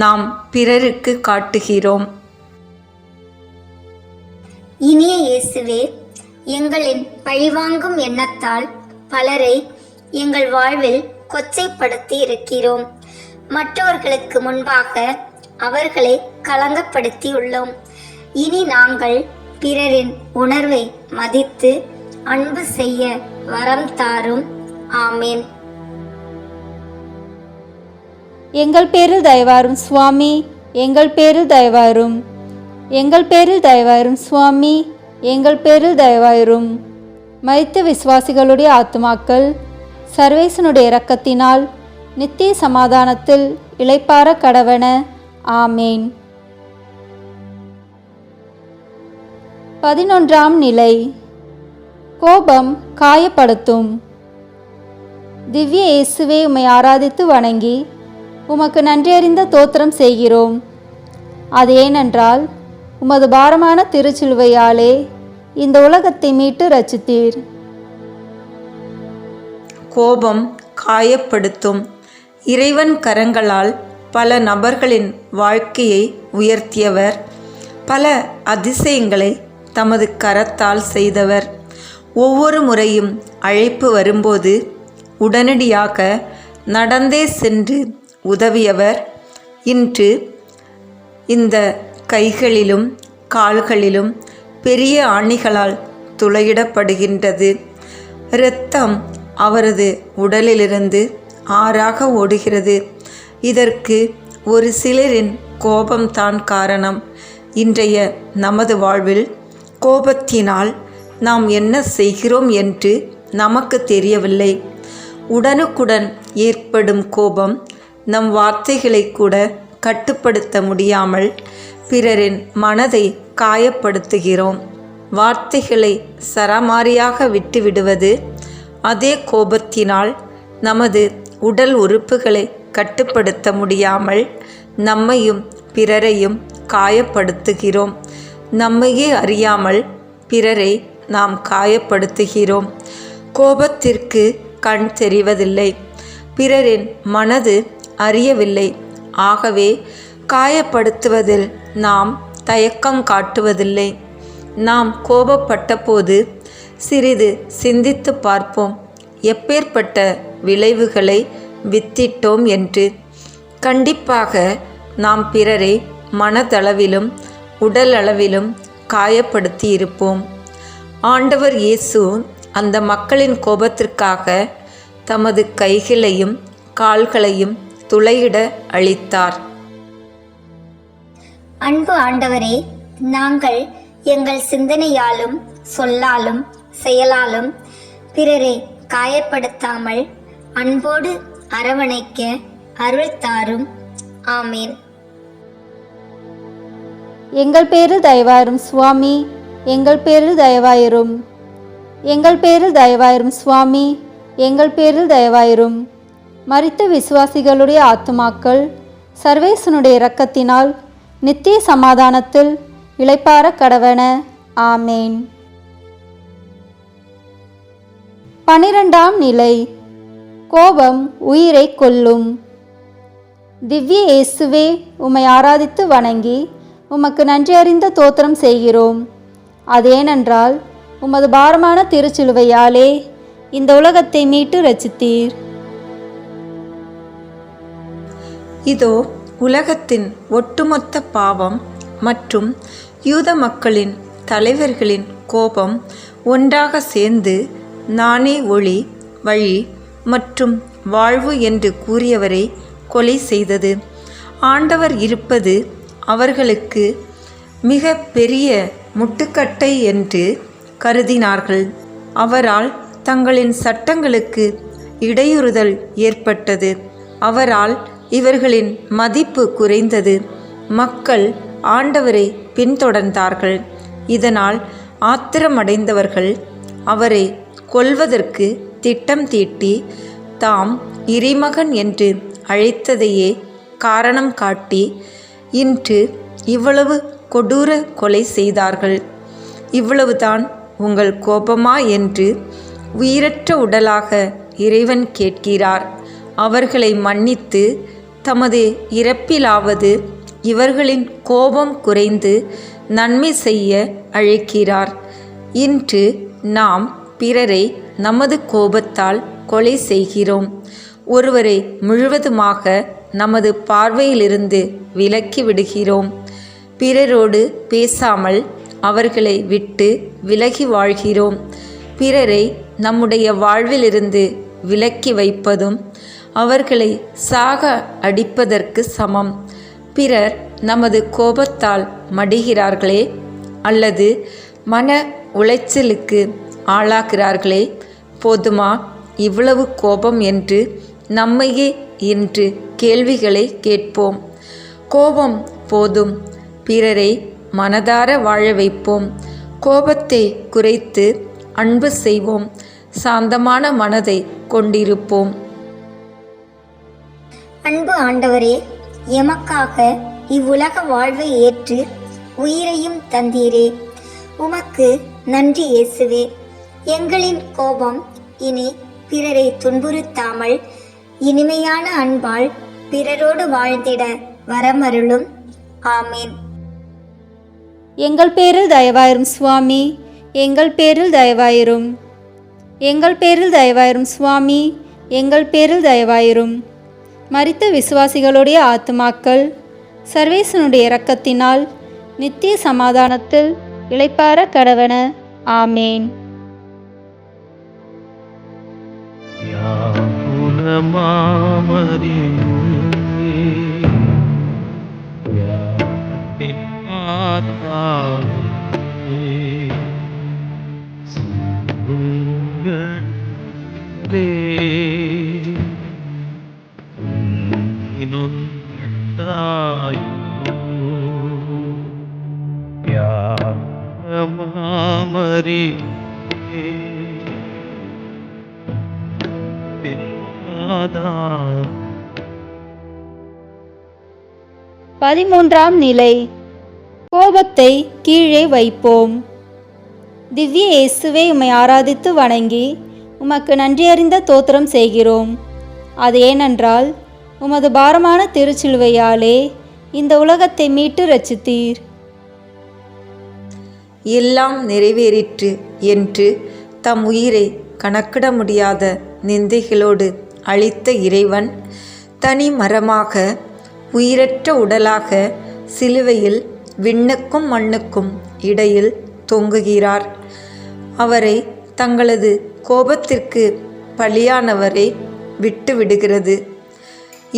நாம் பிறருக்கு காட்டுகிறோம். இனிய இயேசுவே, எங்களின் பழிவாங்கும் எண்ணத்தால் பலரை எங்கள் வாழ்வில் கொச்சைப்படுத்தி இருக்கிறோம். மற்றவர்களுக்கு முன்பாக அவர்களை களங்கப்படுத்தி உள்ளோம். இனி நாங்கள் பிறரின் உணர்வை மதித்து அன்பு செய்ய வரம் தாரும். ஆமேன். எங்கள் பேரில் தயவாயிரும் சுவாமி, எங்கள் பேரில் தயவாயிரும். எங்கள் பேரில் தயவாயிரும் சுவாமி, எங்கள் பேரில் தயவாயிரும். மரித்த விசுவாசிகளுடைய ஆத்துமாக்கள் சர்வேசனுடைய இரக்கத்தினால் நித்திய சமாதானத்தில் இளைப்பாற கடவன. ஆமேன். 11ஆம் நிலை, கோபம் காயப்படுத்தும். திவ்ய இயேசுவே, உம்மை ஆராதித்து வணங்கி உமக்கு நன்றியறிந்த தோத்திரம் செய்கிறோம். அது ஏனென்றால் உமது பாரமான திருச்சிலுவையாலே இந்த உலகத்தை மீட்டு ரட்சித்தீர். கோபம் காயப்படுத்தும். இறைவன் கரங்களால் பல நபர்களின் வாழ்க்கையை உயர்த்தியவர். பல அதிசயங்களை தமது கரத்தால் செய்தவர். ஒவ்வொரு முறையும் அழைப்பு வரும்போது உடனடியாக நடந்தே சென்று உதவியவர். இன்று இந்த கைகளிலும் கால்களிலும் பெரிய ஆணிகளால் துளையிடப்படுகின்றது. இரத்தம் அவரது உடலிலிருந்து ஆறாக ஓடுகிறது. இதற்கு ஒரு சிலரின் கோபம்தான் காரணம். இன்றைய நமது வாழ்வில் கோபத்தினால் நாம் என்ன செய்கிறோம் என்று நமக்கு தெரியவில்லை. உடனுக்குடன் ஏற்படும் கோபம் நம் வார்த்தைகளை கூட கட்டுப்படுத்த முடியாமல் பிறரின் மனதை காயப்படுத்துகிறோம். வார்த்தைகளை சராமாரியாக விட்டுவிடுவது அதே கோபத்தினால் நமது உடல் உறுப்புகளை கட்டுப்படுத்த முடியாமல் நம்மையும் பிறரையும் காயப்படுத்துகிறோம். நம்மையே அறியாமல் பிறரை நாம் காயப்படுத்துகிறோம். கோபத்திற்கு கண் தெரிவதில்லை, பிறரின் மனது அறியவில்லை. ஆகவே காயப்படுத்துவதில் நாம் தயக்கம் காட்டுவதில்லை. நாம் கோபப்பட்ட போது சிறிது சிந்தித்து பார்ப்போம், எப்பேற்பட்ட விளைவுகளை வித்திட்டோம் என்று. கண்டிப்பாக நாம் பிறரை மனதளவிலும் உடலளவிலும் காயப்படுத்தி இருப்போம். ஆண்டவர் இயேசு அந்த மக்களின் கோபத்திற்காக தமது கைகளையும் கால்களையும் துளையிட அளித்தார். அன்பு ஆண்டவரே, நாங்கள் எங்கள் சிந்தனையாலும் சொல்லாலும் செயலாலும் பிறரை காயப்படுத்தாமல் அன்போடு அரவணைக்க அருள் தாரும். ஆமேன். எங்கள் பேரில் தயவாயிரும் சுவாமி, எங்கள் பேரில் தயவாயிரும். எங்கள் பேரில் தயவாயிரும் சுவாமி, எங்கள் பேரில் தயவாயிரும். மரித்த விசுவாசிகளுடைய ஆத்துமாக்கள் சர்வேசனுடைய இரக்கத்தினால் நித்திய சமாதானத்தில் இளைப்பாற கடவன. ஆமேன். 12ஆம் நிலை. கோபம் உயிரை கொல்லும். திவ்ய இயேசுவே, உம்மை ஆராதித்து வணங்கி உமக்கு நன்றி அறிந்த தோத்திரம் செய்கிறோம். அதேனென்றால் உமது பாரமான திருச்சிலுவையாலே இந்த உலகத்தை மீட்டு ரட்சித்தீர். இதோ உலகத்தின் ஒட்டுமொத்த பாவம் மற்றும் யூத மக்களின் தலைவர்களின் கோபம் ஒன்றாக சேர்ந்து நானே ஒளி, வழி மற்றும் வாழ்வு என்று கூறியவரை கொலை செய்தது. ஆண்டவர் இருப்பது அவர்களுக்கு மிக பெரிய முட்டுக்கட்டை என்று கருதினார்கள். அவரால் தங்களின் சட்டங்களுக்கு இடையூறுதல் ஏற்பட்டது. அவரால் இவர்களின் மதிப்பு குறைந்தது. மக்கள் ஆண்டவரை பின்தொடர்ந்தார்கள். இதனால் ஆத்திரமடைந்தவர்கள் அவரை கொல்வதற்கு திட்டம் தீட்டி தாம் இறைமகன் என்று அழைத்ததையே காரணம் காட்டி இன்று இவ்வளவு கொடூர கொலை செய்தார்கள். இவ்வளவுதான் உங்கள் கோபமா என்று உயிரற்ற உடலாக இறைவன் கேட்கிறார். அவர்களை மன்னித்து தமது இறப்பிலாவது இவர்களின் கோபம் குறைந்து நன்மை செய்ய அழைக்கிறார். இன்று நாம் பிறரை நமது கோபத்தால் கொலை செய்கிறோம். ஒருவரை முழுவதுமாக நமது பார்வையிலிருந்து விலக்கி விடுகிறோம். பிறரோடு பேசாமல் அவர்களை விட்டு விலகி வாழ்கிறோம். பிறரை நம்முடைய வாழ்விலிருந்து விலக்கி வைப்பதும் அவர்களை சாக அடிப்பதற்கு சமம். பிறர் நமது கோபத்தால் மடிகிறார்களே அல்லது மன உளைச்சலுக்கு ஆளாகிறார்களே, போதுமா இவ்வளவு கோபம் என்று நம்மையே இன்று கேள்விகளை கேட்போம். கோபம் போதும், பிறரை மனதார வாழ வைப்போம். கோபத்தை குறைத்து அன்பு செய்வோம். சாந்தமான மனதை கொண்டிருப்போம். அன்பு ஆண்டவரே, எமக்காக இவ்வுலக வாழ்வை ஏற்று உயிரையும் தந்தீரே. உமக்கு நன்றி இயேசுவே. எங்களின் கோபம் இனி பிறரை துன்புறுத்தாமல் இனிமையான அன்பால் பிறரோடு வாழ்ந்திட வரமருளும். ஆமேன். எங்கள் பேரில் தயவாயிரும் சுவாமி, எங்கள் பேரில் தயவாயிரும். எங்கள் பேரில் தயவாயிரும் சுவாமி, எங்கள் பேரில் தயவாயிரும். மரித்த விசுவாசிகளுடைய ஆத்துமாக்கள் சர்வேசனுடைய இரக்கத்தினால் நித்திய சமாதானத்தில் இளைப்பாற கடவன. ஆமேன். பதிமூன்றாம் நிலை. கோபத்தை கீழே வைப்போம். திவ்ய இயேசுவே, உம்மை ஆராதித்து வணங்கி உமக்கு நன்றியறிந்த தோத்திரம் செய்கிறோம். அது ஏனென்றால் உமது பாரமான திருச்சிலுவையாலே இந்த உலகத்தை மீட்டு ரட்சித்தீர். எல்லாம் நிறைவேறிற்று என்று தம் உயிரை கணக்கிட முடியாத நிந்தைகளோடு அளித்த இறைவன் தனி மரமாக உயிரற்ற உடலாக சிலுவையில் விண்ணுக்கும் மண்ணுக்கும் இடையில் தொங்குகிறார். அவரை தங்களது கோபத்திற்கு பலியானவரை விட்டு விடுகிறது.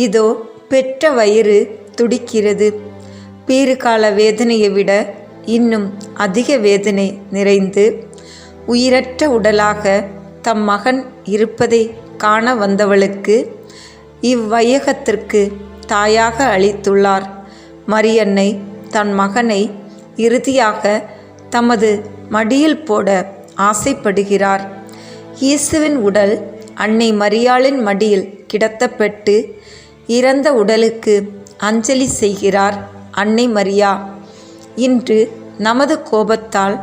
இதோ பெற்ற வயிறு துடிக்கிறது. பேறுகால வேதனையை விட இன்னும் அதிக வேதனை நிறைந்து உயிரற்ற உடலாக தம் மகன் இருப்பதை காண வந்தவளுக்கு இவ்வையகத்திற்கு தாயாக அளித்துள்ளார். மரியன்னை தன் மகனை இறுதியாக தமது மடியில் போட ஆசைப்படுகிறார். இயேசுவின் உடல் அன்னை மரியாளின் மடியில் கிடத்தப்பட்டு இறந்த உடலுக்கு அஞ்சலி செய்கிறார் அன்னை மரியா. இன்று நமது கோபத்தால்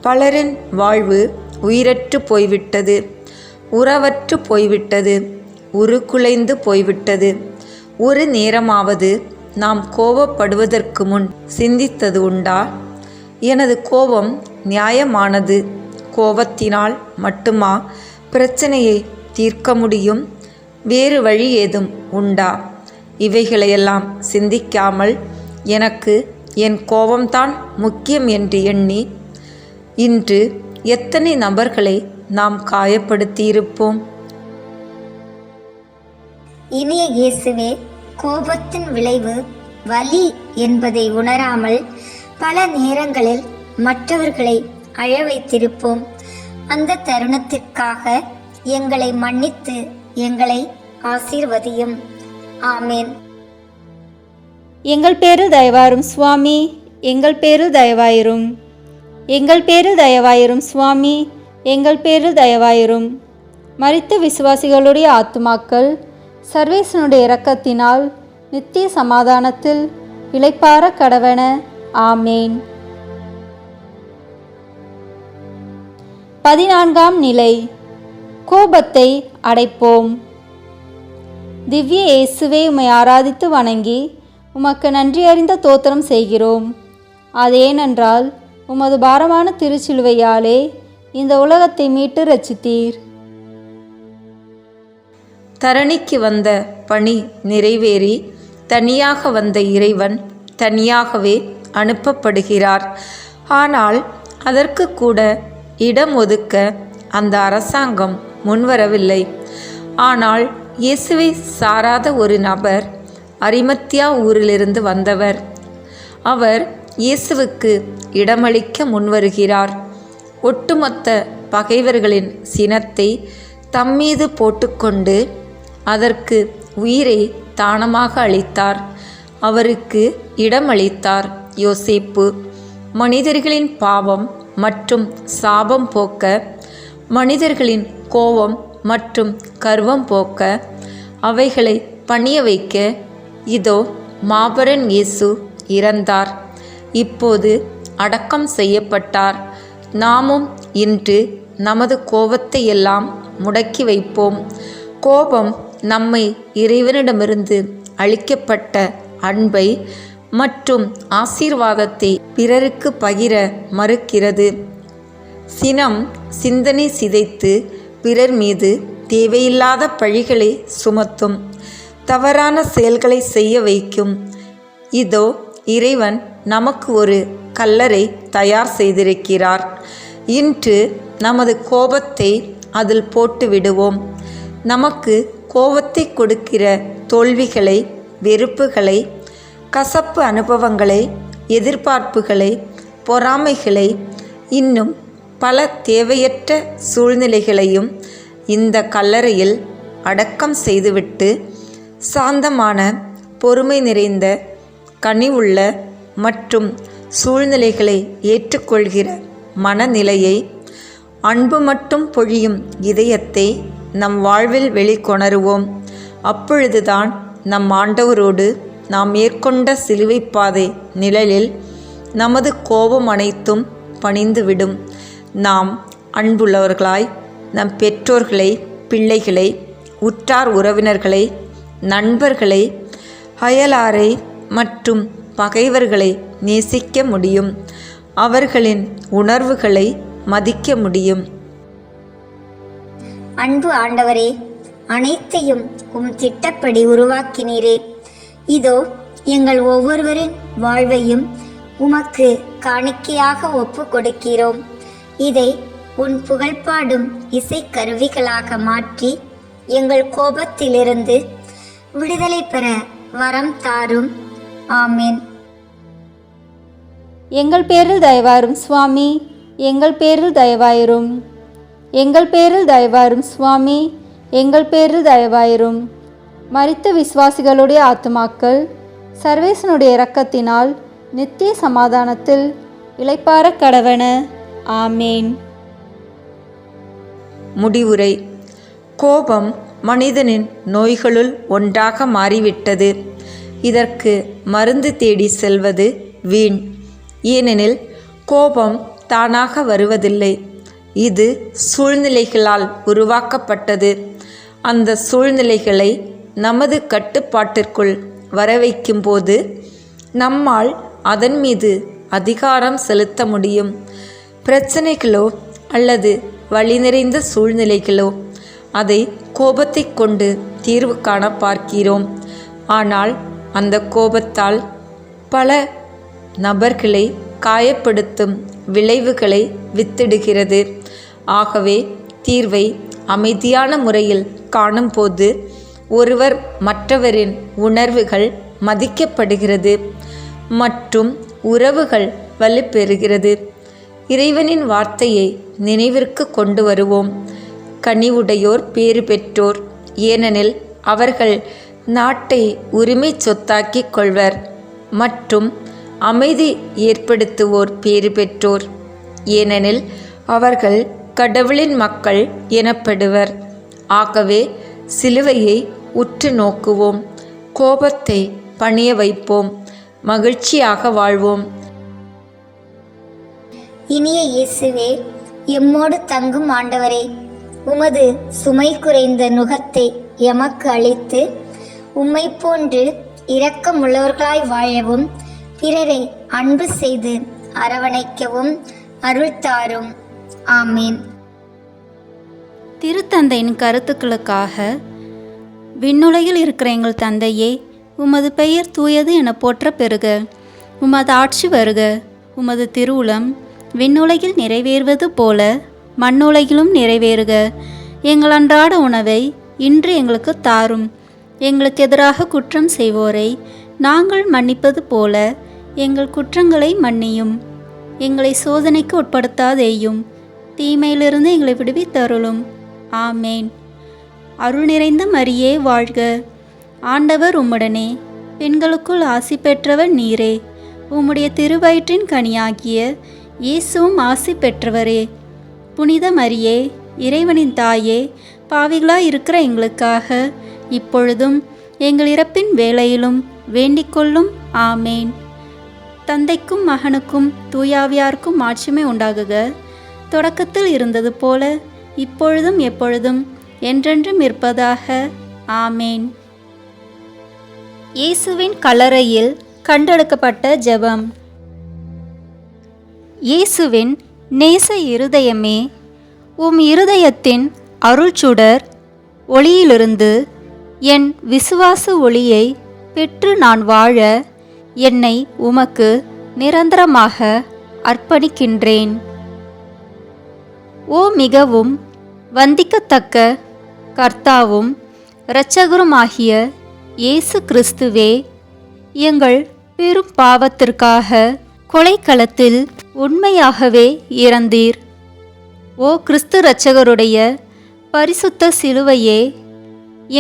பலரின் வாழ்வு உயிரற்று போய்விட்டது, உறவற்று போய்விட்டது, உருக்குலைந்து போய்விட்டது. ஒரு நேரமாவது நாம் கோபப்படுவதற்கு முன் சிந்தித்தது உண்டா? எனது கோபம் நியாயமானது. கோபத்தினால் மட்டுமா பிரச்சனையை தீர்க்க முடியும்? வேறு வழி ஏதும் உண்டா? இவைகளையெல்லாம் சிந்திக்காமல் எனக்கு என் கோபம்தான் முக்கியம் என்று எண்ணி இன்று எத்தனை நபர்களை நாம் காயப்படுத்தியிருப்போம். இனிய இயேசுவே, கோபத்தின் விளைவு வலி என்பதை உணராமல் பல நேரங்களில் மற்றவர்களை அழ வைத்திருப்போம். அந்த தருணத்திற்காக எங்களை மன்னித்து எங்களை ஆசீர்வதியும். ஆமேன். எங்கள் பேரில் தயவாயிரும் சுவாமி, எங்கள் பேரில் தயவாயிரும். எங்கள் பேரில் தயவாயிரும் சுவாமி, எங்கள் பேரில் தயவாயிரும். மரித்த விசுவாசிகளுடைய ஆத்துமாக்கள் சர்வேசனுடைய இரக்கத்தினால் நித்திய சமாதானத்தில் இளைப்பாற கடவன. ஆமேன். 14ஆம் நிலை. கோபத்தை அடைப்போம். திவ்ய இயேசுவே, உம்மை ஆராதித்து வணங்கி உமக்கு நன்றியறிந்த தோத்திரம் செய்கிறோம். அது ஏனென்றால் உமது பாரமான திருச்சிலுவையாலே இந்த உலகத்தை மீட்டு ரட்சித்தீர். தரணிக்கு வந்த பணி நிறைவேறி தனியாக வந்த இறைவன் தனியாகவே அனுப்பப்படுகிறார். ஆனால் அதற்கு கூட இடம் ஒதுக்க அந்த அரசாங்கம் முன்வரவில்லை. ஆனால் இயேசுவை சாராத ஒரு நபர் அரிமத்தியா ஊரிலிருந்து வந்தவர். அவர் இயேசுவுக்கு இடமளிக்க முன்வருகிறார். ஒட்டுமொத்த பகைவர்களின் சினத்தை தம்மீது போட்டுக்கொண்டு அதற்கு உயிரை தானமாக அளித்தார். அவருக்கு இடமளித்தார் யோசேப்பு. மனிதர்களின் பாவம் மற்றும் சாபம் போக்க, மனிதர்களின் கோபம் மற்றும் கர்வம் போக்க, அவைகளை பணிய வைக்க இதோ மாபரன் இயேசு இறந்தார். இப்போது அடக்கம் செய்யப்பட்டார். நாமும் இன்று நமது கோபத்தை எல்லாம் முடக்கி வைப்போம். கோபம் நம்மை இறைவனிடமிருந்து அளிக்கப்பட்ட அன்பை மற்றும் ஆசீர்வாதத்தை பிறருக்கு பகிர மறுக்கிறது. சினம் சிந்தனை சிதைத்து பிறர் மீது தேவையில்லாத பழிகளை சுமத்தும். தவறான செயல்களை செய்ய வைக்கும். இதோ இறைவன் நமக்கு ஒரு கல்லறை தயார் செய்திருக்கிறார். இன்று நமது கோபத்தை அதில் போட்டு விடுவோம். நமக்கு கோபத்தை கொடுக்கிற தோல்விகளை, வெறுப்புகளை, கசப்பு அனுபவங்களை, எதிர்பார்ப்புகளை, பொறாமைகளை, இன்னும் பல தேவையற்ற சூழ்நிலைகளையும் இந்த கல்லறையில் அடக்கம் செய்துவிட்டு சாந்தமான, பொறுமை நிறைந்த, கனிவுள்ள மற்றும் சூழ்நிலைகளை ஏற்றுக்கொள்கிற மனநிலையை, அன்பு மட்டும் பொழியும் இதயத்தை நம் வாழ்வில் வெளிக்கொணருவோம். அப்பொழுதுதான் நம் ஆண்டவரோடு நாம் மேற்கொண்ட சிலுவைப்பாதை நிழலில் நமது கோபம் அனைத்தும் பணிந்துவிடும். நாம் அன்புள்ளவர்களாய் நம் பெற்றோர்களை, பிள்ளைகளை, உற்றார் உறவினர்களை, நண்பர்களை, அயலாரை மற்றும் பகைவர்களை நேசிக்க முடியும். அவர்களின் உணர்வுகளை மதிக்க முடியும். அன்பு ஆண்டவரே, அனைத்தையும் உம் திட்டப்படி உருவாக்கினீரே. இதோ எங்கள் ஒவ்வொருவரின் வாழ்வையும் உமக்கு காணிக்கையாக ஒப்பு கொடுக்கிறோம். இதை உன் புகழ்பாடும் இசைக்கருவிகளாக மாற்றி எங்கள் கோபத்திலிருந்து விடுதலை பெற வரம் தாரும். ஆமேன். எங்கள் பேரில் தயவாயிரும் சுவாமி, எங்கள் பேரில் தயவாயிரும். எங்கள் பேரில் தயவாயிரும் சுவாமி, எங்கள் பேரில் தயவாயிரும். மரித்த விசுவாசிகளுடைய ஆத்துமாக்கள் சர்வேசனுடைய இரக்கத்தினால் நித்திய சமாதானத்தில் இளைப்பாற கடவன. ஆமேன். முடிவுரை. கோபம் மனிதனின் நோய்களுள் ஒன்றாக மாறிவிட்டது. இதற்கு மருந்து தேடி செல்வது வீண். ஏனெனில் கோபம் தானாக வருவதில்லை. இது சூழ்நிலைகளால் உருவாக்கப்பட்டது. அந்த சூழ்நிலைகளை நமது கட்டுப்பாட்டிற்குள் வரவைக்கும்போது நம்மால் அதன் மீது அதிகாரம் செலுத்த முடியும். பிரச்சனைகளோ அல்லது வலி நிறைந்த சூழ்நிலைகளோ அதை கோபத்தை கொண்டு தீர்வு காண பார்க்கிறோம். ஆனால் அந்த கோபத்தால் பல நபர்களை காயப்படுத்தும் விளைவுகளை வித்திடுகிறது. ஆகவே தீர்வை அமைதியான முறையில் காணும்போது ஒருவர் மற்றவரின் உணர்வுகள் மதிக்கப்படுகிறது மற்றும் உறவுகள் வலுப்பெறுகிறது. இறைவனின் வார்த்தையை நினைவிற்கு கொண்டு வருவோம். கனிவுடையோர் பேறு பெற்றோர், ஏனெனில் அவர்கள் நாட்டை உரிமை சொத்தாக்கிக் கொள்வர். மற்றும் அமைதி ஏற்படுத்துவோர் பேறு பெற்றோர், ஏனெனில் அவர்கள் கடவுளின் மக்கள் எனப்படுவர். ஆகவே சிலுவையை உற்று நோக்குவோம், கோபத்தை பணிய வைப்போம், மகிழ்ச்சியாக வாழ்வோம். இனிய இயேசுவே, எம்மோடு தங்கும் ஆண்டவரே, உமது சுமை குறைந்த நுகத்தை எமக்கு அளித்து உம்மை போன்று இரக்கமுள்ளவர்களாய் வாழவும் பிறரை அன்பு செய்து அரவணைக்கவும் அருள் தாரும். ஆமேன். திருத்தந்தையின் கருத்துக்களுக்காக விண்ணுலகில் இருக்கிற எங்கள் தந்தையே, உமது பெயர் தூயது என போற்ற பெறுக. உமது ஆட்சி வருக. உமது திருவுளம் விண்ணுலகில் நிறைவேறுவது போல மண்ணுலகிலும் நிறைவேறுக. எங்கள் அன்றாட உணவை இன்று எங்களுக்கு தாரும். எங்களுக்கு எதிராக குற்றம் செய்வோரை நாங்கள் மன்னிப்பது போல எங்கள் குற்றங்களை மன்னியும். எங்களை சோதனைக்கு உட்படுத்தாதேயும், தீமையிலிருந்து எங்களை விடுவித்தருளும். ஆமேன். அருள் நிறைந்த மரியே வாழ்க. ஆண்டவர் உம்முடனே, பெண்களுக்குள் ஆசி பெற்றவர் நீரே. உம்முடைய திருவயிற்றின் கனியாகிய இயேசுவும் ஆசி பெற்றவரே. புனித மரியே, இறைவனின் தாயே, பாவிகளாய் இருக்கிற எங்களுக்காக இப்பொழுதும் எங்கள் இறப்பின் வேளையிலும் வேண்டிக்கொள்ளும். ஆமேன். தந்தைக்கும் மகனுக்கும் தூயாவியாருக்கும் மாட்சிமை உண்டாகுக. தொடக்கத்தில் இருந்தது போல இப்பொழுதும் எப்பொழுதும் என்றென்றும் இருப்பதாக. ஆமேன். இயேசுவின் கல்லறையில் கண்டெடுக்கப்பட்ட ஜெபம். இயேசுவின் நேச இருதயமே, உம் இருதயத்தின் அருள்சுடர் ஒளியிலிருந்து என் விசுவாச ஒளியை பெற்று நான் வாழ என்னை உமக்கு நிரந்தரமாக அர்ப்பணிக்கின்றேன். ஓ மிகவும் வந்திக்கத்தக்க கர்த்தாவும் இரட்சகருமாகிய இயேசு கிறிஸ்துவே, எங்கள் பெரும் பாவத்திற்காக கொலைக்களத்தில் உண்மையாகவே இறந்தீர். ஓ கிறிஸ்து இரட்சகருடைய பரிசுத்த சிலுவையே,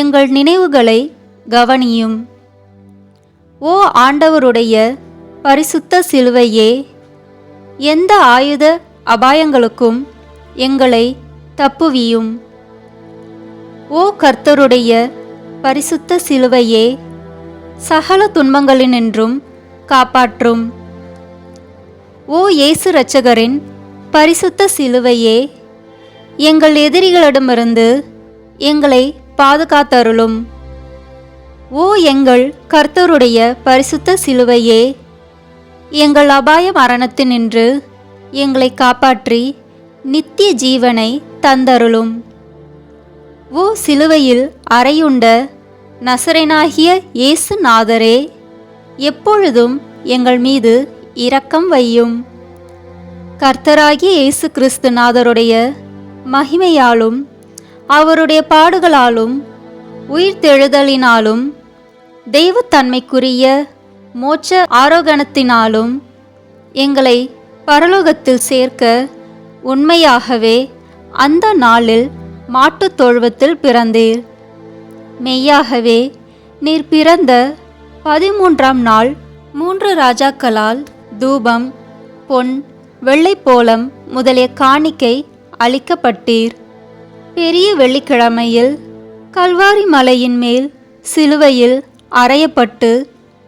எங்கள் நினைவுகளை கவனியும். ஓ ஆண்டவருடைய பரிசுத்த சிலுவையே, எந்த ஆயுத அபாயங்களுக்கும் எங்களை தப்புவியும். ஓ கர்த்தருடைய பரிசுத்த சிலுவையே, சகல துன்பங்களினின்றும் காப்பாற்றும். ஓ இயேசு இரட்சகரின் பரிசுத்த சிலுவையே, எங்கள் எதிரிகளிடமிருந்து எங்களை பாதுகாத்தருளும். ஓ எங்கள் கர்த்தருடைய பரிசுத்த சிலுவையே, எங்கள் அபாய மரணத்தினின்று எங்களை காப்பாற்றி நித்திய ஜீவனை தந்தருளும். ஓ சிலுவையில் அறையுண்ட நசரேனாகிய இயேசு நாதரே, எப்பொழுதும் எங்கள் மீது இரக்கம் வையும். கர்த்தராகிய இயேசு கிறிஸ்து நாதருடைய மகிமையாலும் அவருடைய பாடுகளாலும் உயிர்த்தெழுதலினாலும் தெய்வத்தன்மைக்குரிய மோட்ச ஆரோகணத்தினாலும் எங்களை பரலோகத்தில் சேர்க்க உண்மையாகவே அந்த நாளில் மாட்டுத் தொழுவத்தில் பிறந்தீர். மெய்யாகவே நீர் பிறந்த 13ஆம் நாள் 3 ராஜாக்களால் தூபம், பொன், வெள்ளைப்போளம் முதலிய காணிக்கை அளிக்கப்பட்டீர். பெரிய வெள்ளிக்கிழமையில் கல்வாரி மலையின் மேல் சிலுவையில் அறையப்பட்டு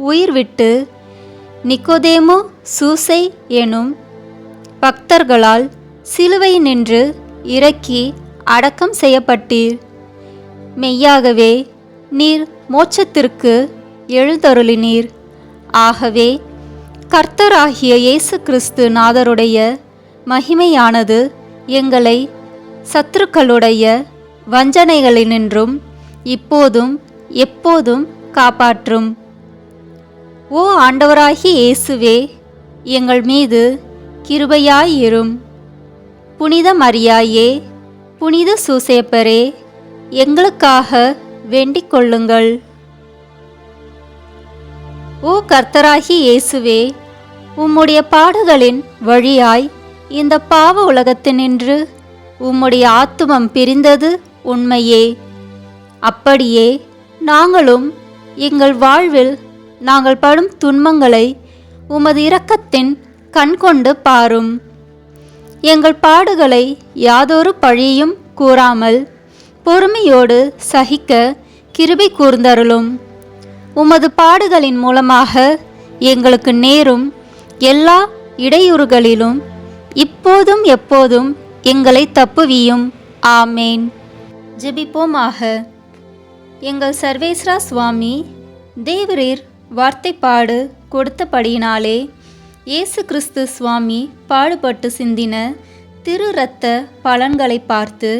உயிர் விட்டு நிக்கோதேமு சூசை எனும் பக்தர்களால் சிலுவை நின்று இறக்கி அடக்கம் செய்யப்பட்டீர். மெய்யாகவே நீர் மோட்சத்திற்கு எழுந்தருளினீர். ஆகவே கர்த்தராகிய இயேசு கிறிஸ்து நாதருடைய மகிமையானது எங்களை சத்துருக்களுடைய வஞ்சனைகளினின்றும் இப்போதும் எப்போதும் காப்பாற்றும். ஓ ஆண்டவராகிய இயேசுவே, எங்கள் மீது கிருபையாயிரும். புனித மரியாயே, புனித சூசேப்பரே, எங்களுக்காக வேண்டிக் கொள்ளுங்கள். ஓ கர்த்தராகிய இயேசுவே, உம்முடைய பாடுகளின் வழியாய் இந்த பாவ உலகத்தினின்று உம்முடைய ஆத்துமம் பிரிந்தது உண்மையே. அப்படியே நாங்களும் எங்கள் வாழ்வில் நாங்கள் படும் துன்பங்களை உமது இரக்கத்தின் கண்கொண்டு பாரும். எங்கள் பாடுகளை யாதொரு பழியும் கூறாமல் பொறுமையோடு சகிக்க கிருபை கூர்ந்தருளும். உமது பாடுகளின் மூலமாக எங்களுக்கு நேரும் எல்லா இடையூறுகளிலும் இப்போதும் எப்போதும் எங்களை தப்புவியும். ஆமேன். ஜெபிப்போமாக. எங்கள் சர்வேஸ்வரா சுவாமி, தேவரீர் வார்த்தைப்பாடு கொடுத்தபடியினாலே இயேசு கிறிஸ்து சுவாமி பாடுபட்டு சிந்தின திரு இரத்த பலன்களை பார்த்து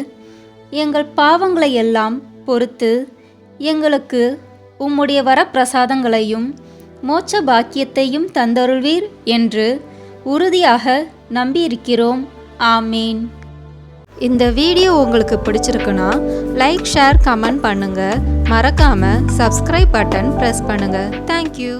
எங்கள் பாவங்களை எல்லாம் பொறுத்து எங்களுக்கு உம்முடைய வரப்பிரசாதங்களையும் மோட்ச பாக்கியத்தையும் தந்தருள்வீர் என்று உறுதியாக நம்பியிருக்கிறோம். ஆமேன். இந்த வீடியோ உங்களுக்கு பிடிச்சிருக்குன்னா லைக், ஷேர், கமெண்ட் பண்ணுங்கள். மறக்காமல் சப்ஸ்கிரைப் பட்டன் ப்ரெஸ் பண்ணுங்கள். தேங்க்யூ.